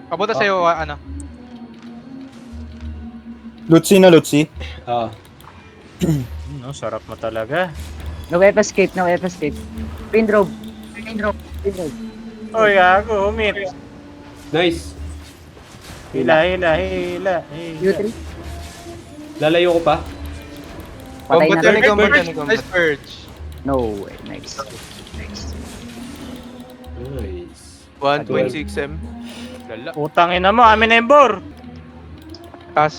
Papunta sa'yo, ano? Lutsi na Lutsi. Ah. No, sarap mo talaga. No F escape, no F escape. Pin drop. Pin drop. Pin drop. Oy, ako, umit. Nice. Hila. U3. Lalayo ko pa. Patay na Combat rin. yan, combat yan, nice purge. No way. Nice. Nice. Nice. 1.6M. Lala. Putang ina mo, amin na yung bor. Tas,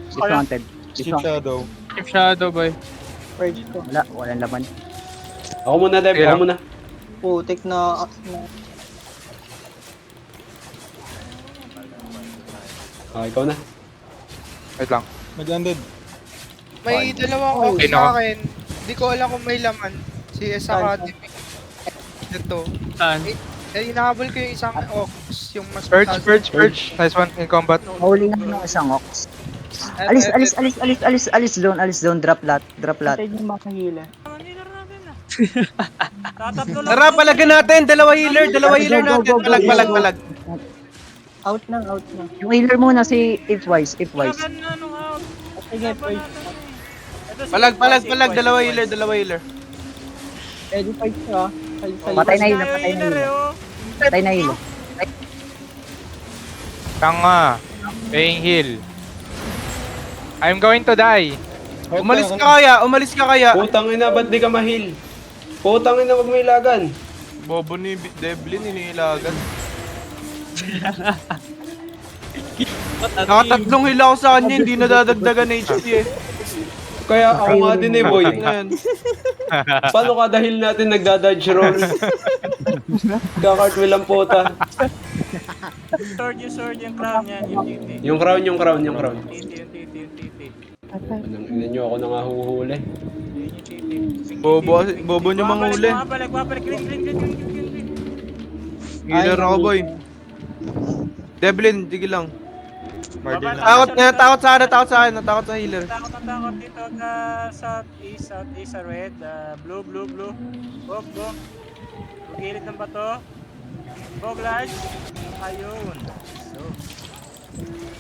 Dismounted. Keep Dismounted. shadow. keep shadow, boy. Purge ko. Wala. Walang laman. Ako muna, Dev. Sige Ako lang. muna. Putik na. Ah, ikaw na. Wait lang. Nag-landed. May dalawang Okay ox na sa ako. akin. Hindi ko alam kung may laman. CS Academy. Ito. Saan? Hinahabol ko yung isang ox. Yung mas Purge, mataas. purge, purge. Nice one in combat. Huli na ng isang ox. Alis zone. Drop lot. Patay yung makahila. Tatatlo lang. Tara, palagan natin! Dalawa healer natin! Palag. Out na. Yung healer muna si If-Wise. Laban na nung out. Sige, purge. Ito si Palag, If-Wise. dalawa healer. Ready fight ka. Patay na Tayo hilo. healer eh, oh. Patay na hilo. Tanga. Paying heal. I'm going to die. Umalis ka kaya! Putang ina, ba't di ka mahil? Putang ina, wag may lagan. Bobo ni Devlin, iniilagan. Nakatatlong hila ako sa kanya, hindi nadadagdagan HP eh. Kaya ako nga din eh, boy. Ngayon, Paano ka dahil natin nagda-dodge roll? Kakartwheel ang puta. Sword, yung crown yan, yung titi. Yung crown. Yung titi. Anong ina nyo, ako na nga huhuli. Yun yung titi. bobo nyo manghuli. Wapalik, green. Healer ako boy. Devlin, tigil lang. Babalik. Takot sa akin, natakot sa healer. Takot dito southeast sa red, blue. Bog. Gilid ng bato. Bog large. Ayun. So.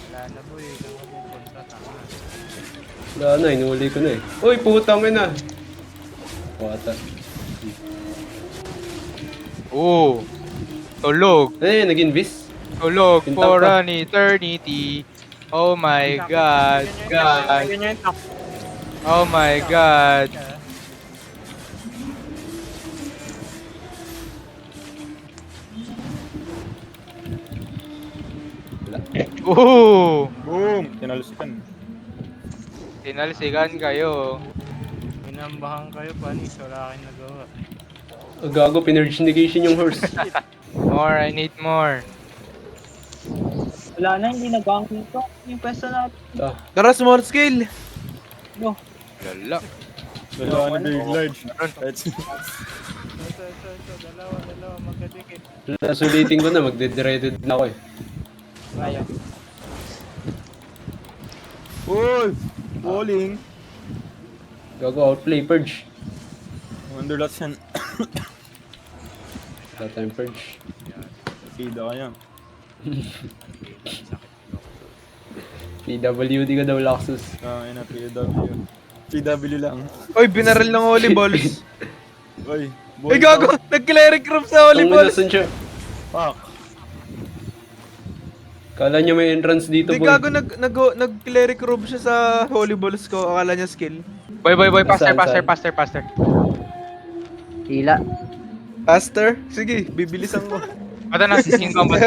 Wala na boy, kung pupunta tama. Wala na, inuuli ko na eh. Uy, putang ina. Wata. Oh. Tulog. Eh, nag-invis. Tulog Pintaw for ka. an eternity. Oh my god. God. Ganyan yung top. Oh my god. Ooh. Boom! Tinalusikan. Tinalsikan kayo. Inambahan kayo panis, wala kayong nagawa. Gago, pinerge negation yung horse. More, I need more. Wala na, hindi nag-gank nito. Yung pwesto natin. Ah, Tara, small scale. Lala. Dalawa na big large. Let's Ito, dalawa, magkadikit. sulitin ko na, magde-dreaded na ako eh. Kaya. Uy! Falling! Gago, outplay, purge. Underlots yan. That time purge. Sida ka yan. PWD ka daw, Laxus. Ina, PW. PW lang. Oy, binaril ng holy balls. Uy! Ay, gago! Nag-cleric room sa holy Ang balls! inasan siya. Fuck! Kala niya may entrance dito, Di boy. gago, nag-cleric room siya sa holy balls ko. Akala niya skill. Boy, faster. Saan? Hila. Faster? Sige, bibilisan ko. Mata na, in combat.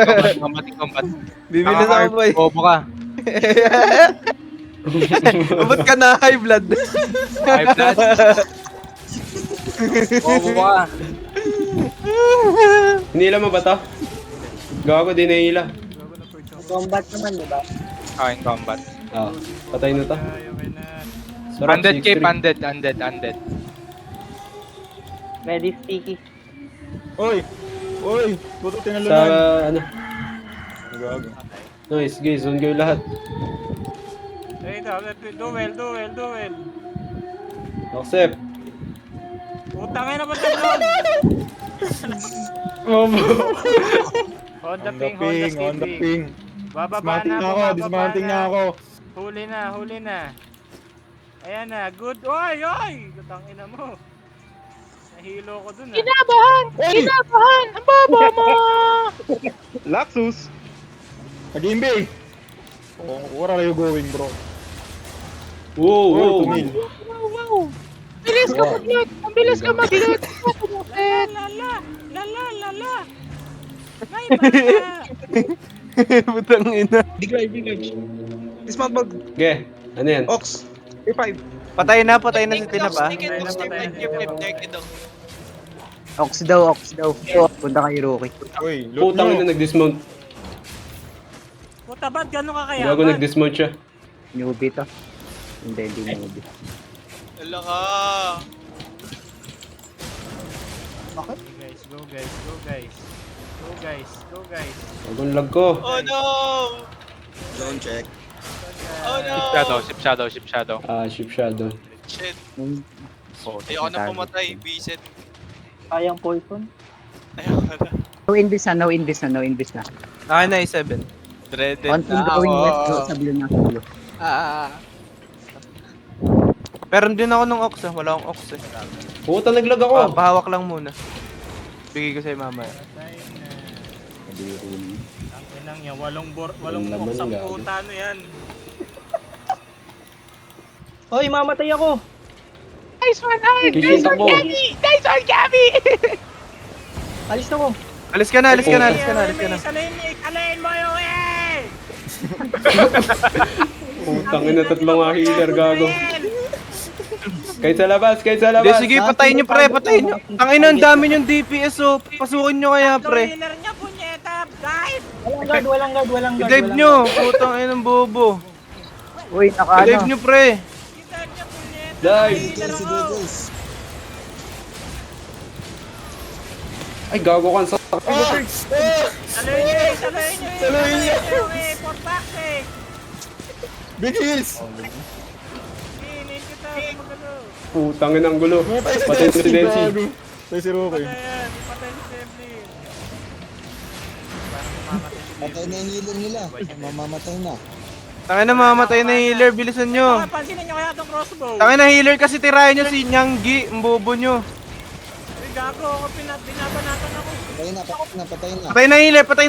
Bibilisan ko, boy. Bobo ka. Ba't ka na high blood? High blood. Bobo ka. Hinila mo ba to? Gago, di nahila. Combat naman, di ba? In combat. Ah, patay na to. Okay na. Sarap, Undead 6-3. cape, undead. Ready sticky. Uy! Uy! Puto Sa, tinalunan! ano. Gago. Nice, guys. Zone kayo lahat. Duel. Accept. Utangin na ba ito? On the On the ping, on the ping, on the ping. ping. Bababa Dismounting na, na ako, bumababa dismounting na ako. Huli na, huli na. Ayan na, good. Oy, oy! Lutang ina mo. Nahilo ko dun ah. Oy! Ang baba mo! Laxus! Nag-imbi! Oh, where are you going, bro? Wow, Oh, wow. tumil. Bilis ka mag-loot! Ang bilis ka mag-loot! Lala! Lala! Lala! May bata! Putang ina. Bigay. Dismount mag. Okay, ano yan? Ox. A5. Patay na si Tinap ah. Ox daw. Punta kay Rookie. Uy, loot Putang ina nyo. nag-dismount. Puta, ba't gano'n ka Gago kayaman? nag-dismount siya. Newbie to. Hindi newbie. Wala ka. Go guys, go guys. Go guys, go guys. Gagong lag ko. Oh no! Drone check. Oh no! Ship shadow. Ah, ship shadow. Shit. Oh, Ayoko na pumatay. Visit. Sayang poison. Ayoko na. No invis na. Akin na A7. Dreaded Konting na going ako. west bro, sa blue na blue. Meron din ako ng ox ah. Wala akong ox eh. Puta naglag ako. Pahawak lang muna. Bigay ko sa'yo mamaya. Patay na. Hindi rin. Ang inang yan, walong Walang laman box ang gago. puta ano yan. Hoy, mamatay ako! Kikita ko. Alis na ko! Alis ka na. Alayin mo yung eh! Putang ina tatlong mga healer gago. Kahit sa labas. Hindi, sige, patayin nyo pre, patayin nyo. Ang ina, ang dami yung DPS oh. Pasukin nyo kaya pre. Healer niya, punyeta! Dive! Walang guard. I-dive nyo. Putang ina ng bobo. Uy, I-dive nyo pre. I-dive niya, punyeta! Dive. Healer ako! Ay gago ka sa... Alayin niyo! For fuck's sake! Bilis! Hinin kita, magano. Putang ina ang gulo. Patay si Densi. gago. Patay si Roque. Ayan, ipatay si Devlin. Patay na yung healer nila. Mamamatay na. Tangin na mamamatay na healer, bilisan nyo. Pansinin niyo kaya itong crossbow. Tangin na healer kasi tirahin nyo si Nyanggi, ang bobo nyo. Uy, gago ako, binabanatan ako. Patay na. Patay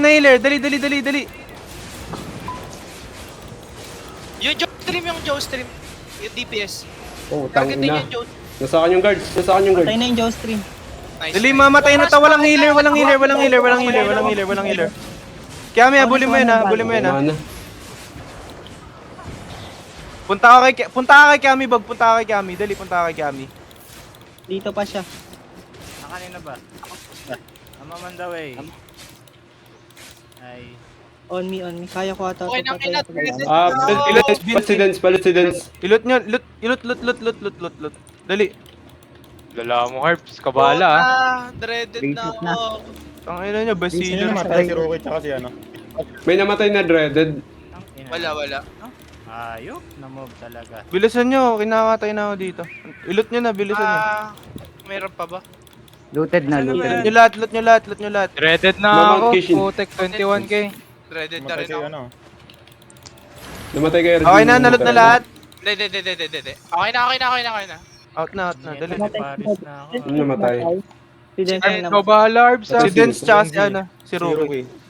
na healer, dali. Yung Joe stream. Yung DPS. Putang Targetin ina. yung Joe. Nasaan yung guard? Patay na yung Joe stream. Nice. Dali, mamatay na to, walang healer. Kami, abuli mo yun ha. Wala na. Punta ka kay Kami, Bag. Punta ka kay Kami. Dali, punta ka kay Kami. Dito pa siya. Kanina ba? I'm on the way. Ay. On me. Kaya ko ata. Okay, ito nakinat. patay. Ah, Pasidens. Ilot nyo, loot. Dali. Lala mo, Harps. Kabala ah. Dreaded na Basic na. ako. Ang ina nyo, best Sino healer. namatay si Roque tsaka si ano? May namatay na dreaded. Ang ina. Wala. Ayok, na-move talaga. Bilisan nyo, kinakatay na ako dito. Ilot nyo na, bilisan nyo. Meron pa ba? Looted na. Loot nyo lahat. Dreaded na Mount ako. Kishin. Putek, 21k. Dreaded na Namatay rin si ako. ano? Namatay kayo. Okay na, nalot na lahat. Hindi. Okay na. Out na, dali. Paris na ako. Namatay. Si Denzel Ikaw naman. bahala, Harps ah. Si Dens tsaka si ano, si Si Rookie. Roque.